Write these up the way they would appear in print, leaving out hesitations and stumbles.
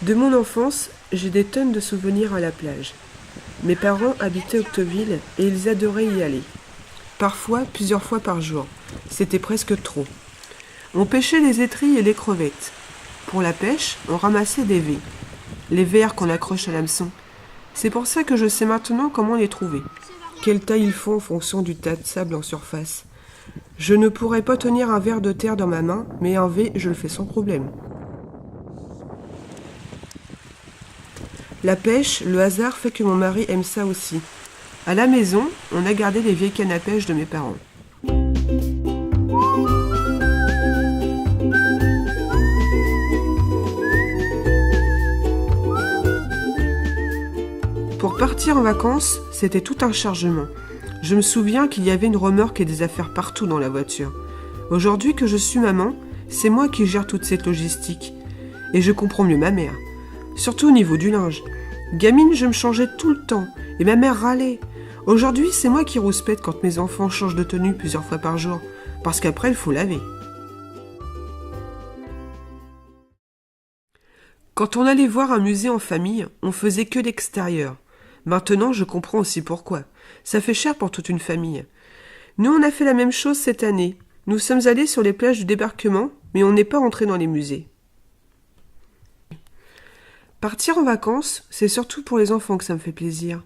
De mon enfance, j'ai des tonnes de souvenirs à la plage. Mes parents habitaient Octeville et ils adoraient y aller. Parfois, plusieurs fois par jour. C'était presque trop. On pêchait les étrilles et les crevettes. Pour la pêche, on ramassait des vers. Les vers qu'on accroche à l'hameçon. C'est pour ça que je sais maintenant comment les trouver. Quelle taille ils font en fonction du tas de sable en surface. Je ne pourrais pas tenir un ver de terre dans ma main, mais un V, je le fais sans problème. La pêche, le hasard fait que mon mari aime ça aussi. À la maison, on a gardé les vieilles cannes à pêche de mes parents. Pour partir en vacances, c'était tout un chargement. Je me souviens qu'il y avait une remorque et des affaires partout dans la voiture. Aujourd'hui que je suis maman, c'est moi qui gère toute cette logistique. Et je comprends mieux ma mère. Surtout au niveau du linge. Gamine, je me changeais tout le temps, et ma mère râlait. Aujourd'hui, c'est moi qui rouspète quand mes enfants changent de tenue plusieurs fois par jour, parce qu'après, il faut laver. Quand on allait voir un musée en famille, on faisait que l'extérieur. Maintenant, je comprends aussi pourquoi. Ça fait cher pour toute une famille. Nous, on a fait la même chose cette année. Nous sommes allés sur les plages du débarquement, mais on n'est pas rentrés dans les musées. Partir en vacances, c'est surtout pour les enfants que ça me fait plaisir.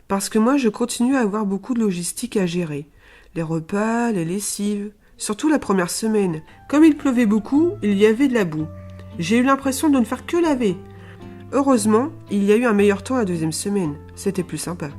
Parce que moi, je continue à avoir beaucoup de logistique à gérer. Les repas, les lessives, surtout la première semaine. Comme il pleuvait beaucoup, il y avait de la boue. J'ai eu l'impression de ne faire que laver. Heureusement, il y a eu un meilleur temps la deuxième semaine. C'était plus sympa.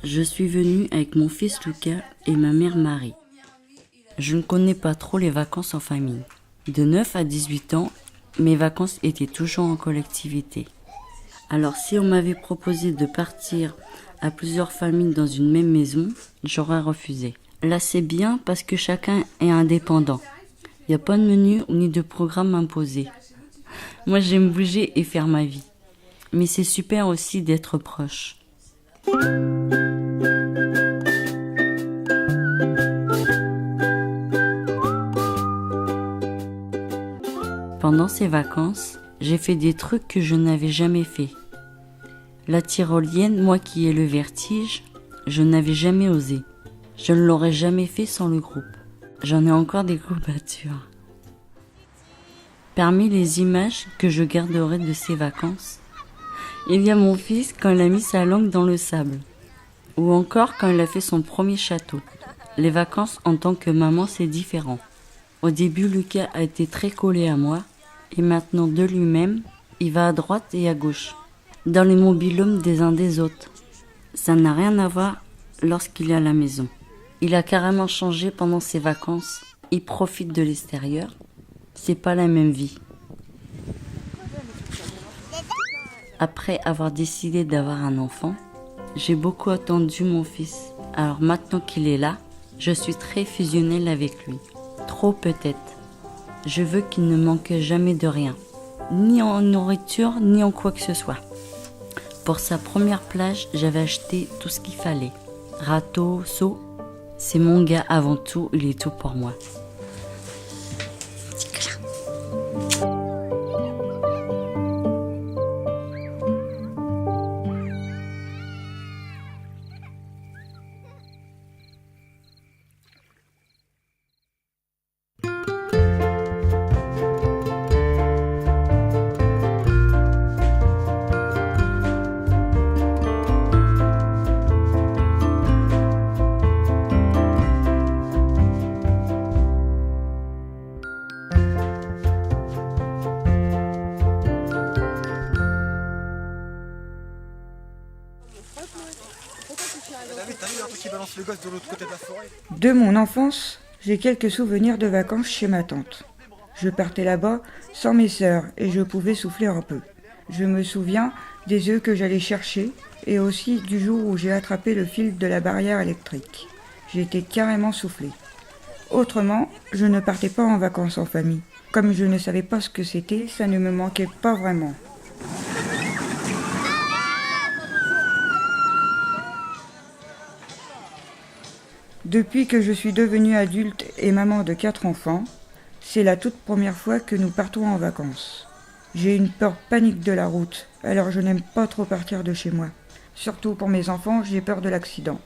Je suis venue avec mon fils Lucas et ma mère Marie. Je ne connais pas trop les vacances en famille. De 9 à 18 ans, mes vacances étaient toujours en collectivité. Alors si on m'avait proposé de partir à plusieurs familles dans une même maison, j'aurais refusé. Là c'est bien parce que chacun est indépendant. Il n'y a pas de menu ni de programme imposé. Moi j'aime bouger et faire ma vie. Mais c'est super aussi d'être proche. Pendant ces vacances, j'ai fait des trucs que je n'avais jamais fait. La tyrolienne, moi qui ai le vertige, je n'avais jamais osé. Je ne l'aurais jamais fait sans le groupe. J'en ai encore des courbatures. Parmi les images que je garderai de ces vacances, il y a mon fils quand il a mis sa langue dans le sable. Ou encore quand il a fait son premier château. Les vacances en tant que maman, c'est différent. Au début, Lucas a été très collé à moi. Et maintenant, de lui-même, il va à droite et à gauche, dans les mobil-homes des uns des autres. Ça n'a rien à voir lorsqu'il est à la maison. Il a carrément changé pendant ses vacances. Il profite de l'extérieur. C'est pas la même vie. Après avoir décidé d'avoir un enfant, j'ai beaucoup attendu mon fils. Alors maintenant qu'il est là, je suis très fusionnelle avec lui. Trop peut-être. Je veux qu'il ne manque jamais de rien, ni en nourriture, ni en quoi que ce soit. Pour sa première plage, j'avais acheté tout ce qu'il fallait. Râteau, seau, c'est mon gars avant tout, il est tout pour moi. David, t'as vu un truc qui balance le gosse de l'autre côté de la forêt? De mon enfance, J'ai quelques souvenirs de vacances chez ma tante. Je partais là-bas sans mes sœurs et je pouvais souffler un peu. Je me souviens des œufs que j'allais chercher et aussi du jour où j'ai attrapé le fil de la barrière électrique. J'étais carrément soufflée. Autrement, je ne partais pas en vacances en famille. Comme je ne savais pas ce que c'était, ça ne me manquait pas vraiment. Depuis que je suis devenue adulte et maman de 4 enfants, c'est la toute première fois que nous partons en vacances. J'ai une peur panique de la route, alors je n'aime pas trop partir de chez moi. Surtout pour mes enfants, j'ai peur de l'accident.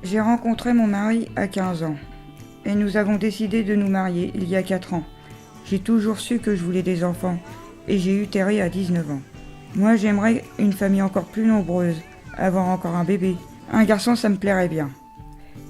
J'ai rencontré mon mari à 15 ans et nous avons décidé de nous marier il y a 4 ans. J'ai toujours su que je voulais des enfants et j'ai eu Terry à 19 ans. Moi, j'aimerais une famille encore plus nombreuse, avoir encore un bébé. Un garçon, ça me plairait bien.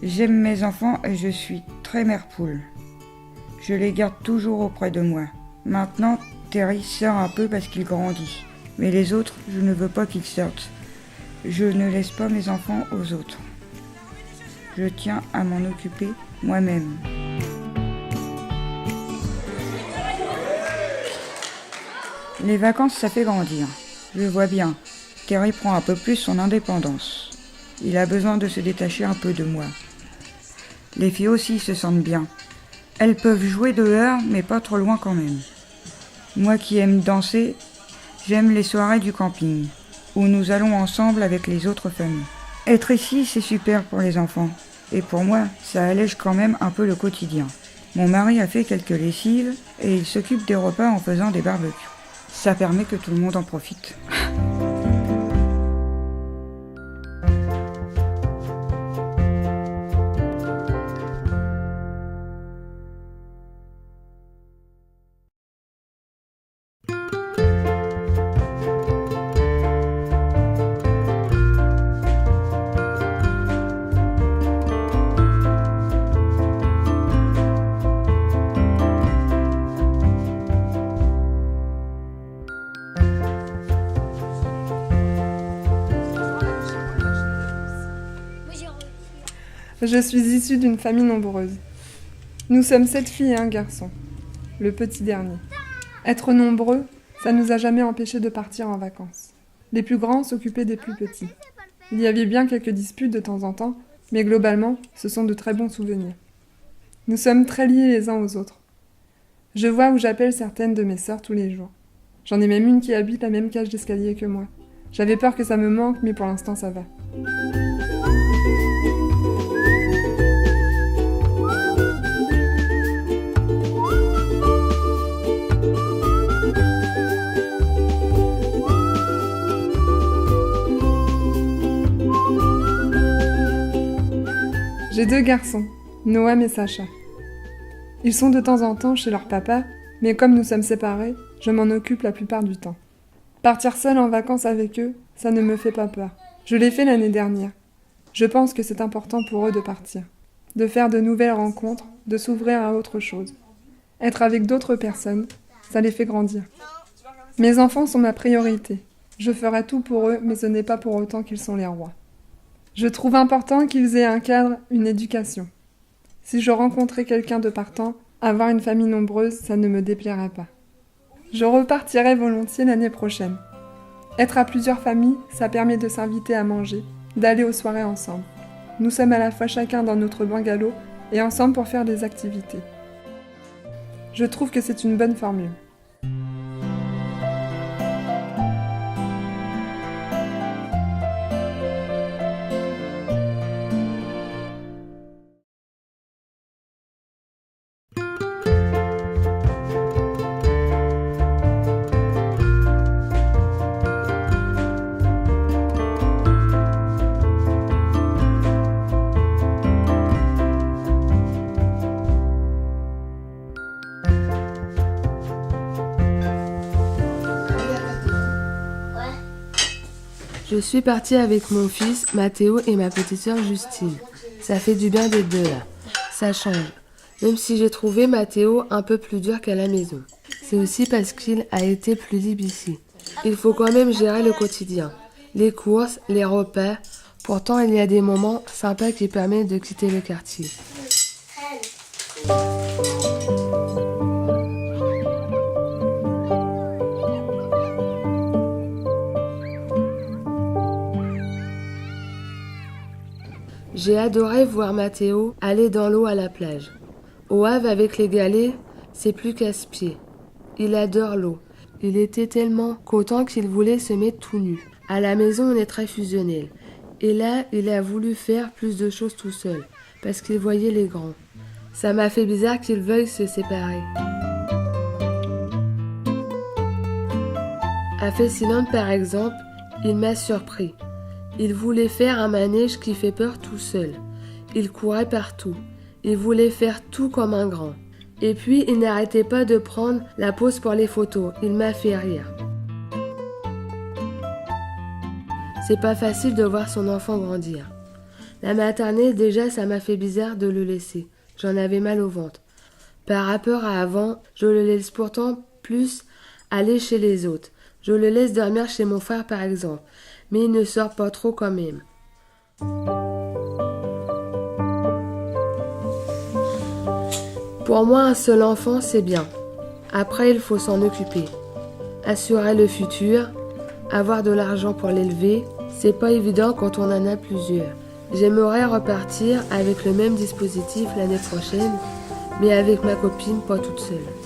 J'aime mes enfants et je suis très mère poule. Je les garde toujours auprès de moi. Maintenant, Terry sort un peu parce qu'il grandit. Mais les autres, je ne veux pas qu'ils sortent. Je ne laisse pas mes enfants aux autres. Je tiens à m'en occuper moi-même. Les vacances, ça fait grandir. Je vois bien. Terry prend un peu plus son indépendance. Il a besoin de se détacher un peu de moi. Les filles aussi se sentent bien. Elles peuvent jouer dehors, mais pas trop loin quand même. Moi qui aime danser, j'aime les soirées du camping, où nous allons ensemble avec les autres familles. Être ici, c'est super pour les enfants. Et pour moi, ça allège quand même un peu le quotidien. Mon mari a fait quelques lessives et il s'occupe des repas en faisant des barbecues. Ça permet que tout le monde en profite. Je suis issue d'une famille nombreuse. Nous sommes 7 filles et un garçon, le petit dernier. Être nombreux, ça nous a jamais empêchés de partir en vacances. Les plus grands s'occupaient des plus petits. Il y avait bien quelques disputes de temps en temps, mais globalement, ce sont de très bons souvenirs. Nous sommes très liés les uns aux autres. Je vois où j'appelle certaines de mes sœurs tous les jours. J'en ai même une qui habite la même cage d'escalier que moi. J'avais peur que ça me manque, mais pour l'instant ça va. J'ai 2 garçons, Noam et Sacha. Ils sont de temps en temps chez leur papa, mais comme nous sommes séparés, je m'en occupe la plupart du temps. Partir seule en vacances avec eux, ça ne me fait pas peur. Je l'ai fait l'année dernière. Je pense que c'est important pour eux de partir, de faire de nouvelles rencontres, de s'ouvrir à autre chose. Être avec d'autres personnes, ça les fait grandir. Mes enfants sont ma priorité. Je ferai tout pour eux, mais ce n'est pas pour autant qu'ils sont les rois. Je trouve important qu'ils aient un cadre, une éducation. Si je rencontrais quelqu'un de partant, avoir une famille nombreuse, ça ne me déplairait pas. Je repartirai volontiers l'année prochaine. Être à plusieurs familles, ça permet de s'inviter à manger, d'aller aux soirées ensemble. Nous sommes à la fois chacun dans notre bungalow et ensemble pour faire des activités. Je trouve que c'est une bonne formule. Je suis partie avec mon fils, Mathéo, et ma petite sœur Justine. Ça fait du bien d'être deux là. Ça change. Même si j'ai trouvé Mathéo un peu plus dur qu'à la maison. c'est aussi parce qu'il a été plus libre ici. Il faut quand même gérer le quotidien, les courses, les repas. Pourtant, il y a des moments sympas qui permettent de quitter le quartier. J'ai adoré voir Mathéo aller dans l'eau à la plage. Au Havre avec les galets, c'est plus casse-pied. Il adore l'eau. Il était tellement content qu'il voulait se mettre tout nu. À la maison, on est très fusionnel. Et là, il a voulu faire plus de choses tout seul, parce qu'il voyait les grands. Ça m'a fait bizarre qu'ils veuillent se séparer. À Fessilande, par exemple, il m'a surpris. Il voulait faire un manège qui fait peur tout seul. Il courait partout. Il voulait faire tout comme un grand. Et puis, il n'arrêtait pas de prendre la pose pour les photos. Il m'a fait rire. C'est pas facile de voir son enfant grandir. La maternelle, déjà, ça m'a fait bizarre de le laisser. J'en avais mal au ventre. Par rapport à avant, je le laisse pourtant plus aller chez les autres. Je le laisse dormir chez mon frère, par exemple. Mais il ne sort pas trop quand même. Pour moi, un seul enfant, c'est bien. Après, il faut s'en occuper. Assurer le futur, avoir de l'argent pour l'élever, c'est pas évident quand on en a plusieurs. J'aimerais repartir avec le même dispositif l'année prochaine, mais avec ma copine, pas toute seule.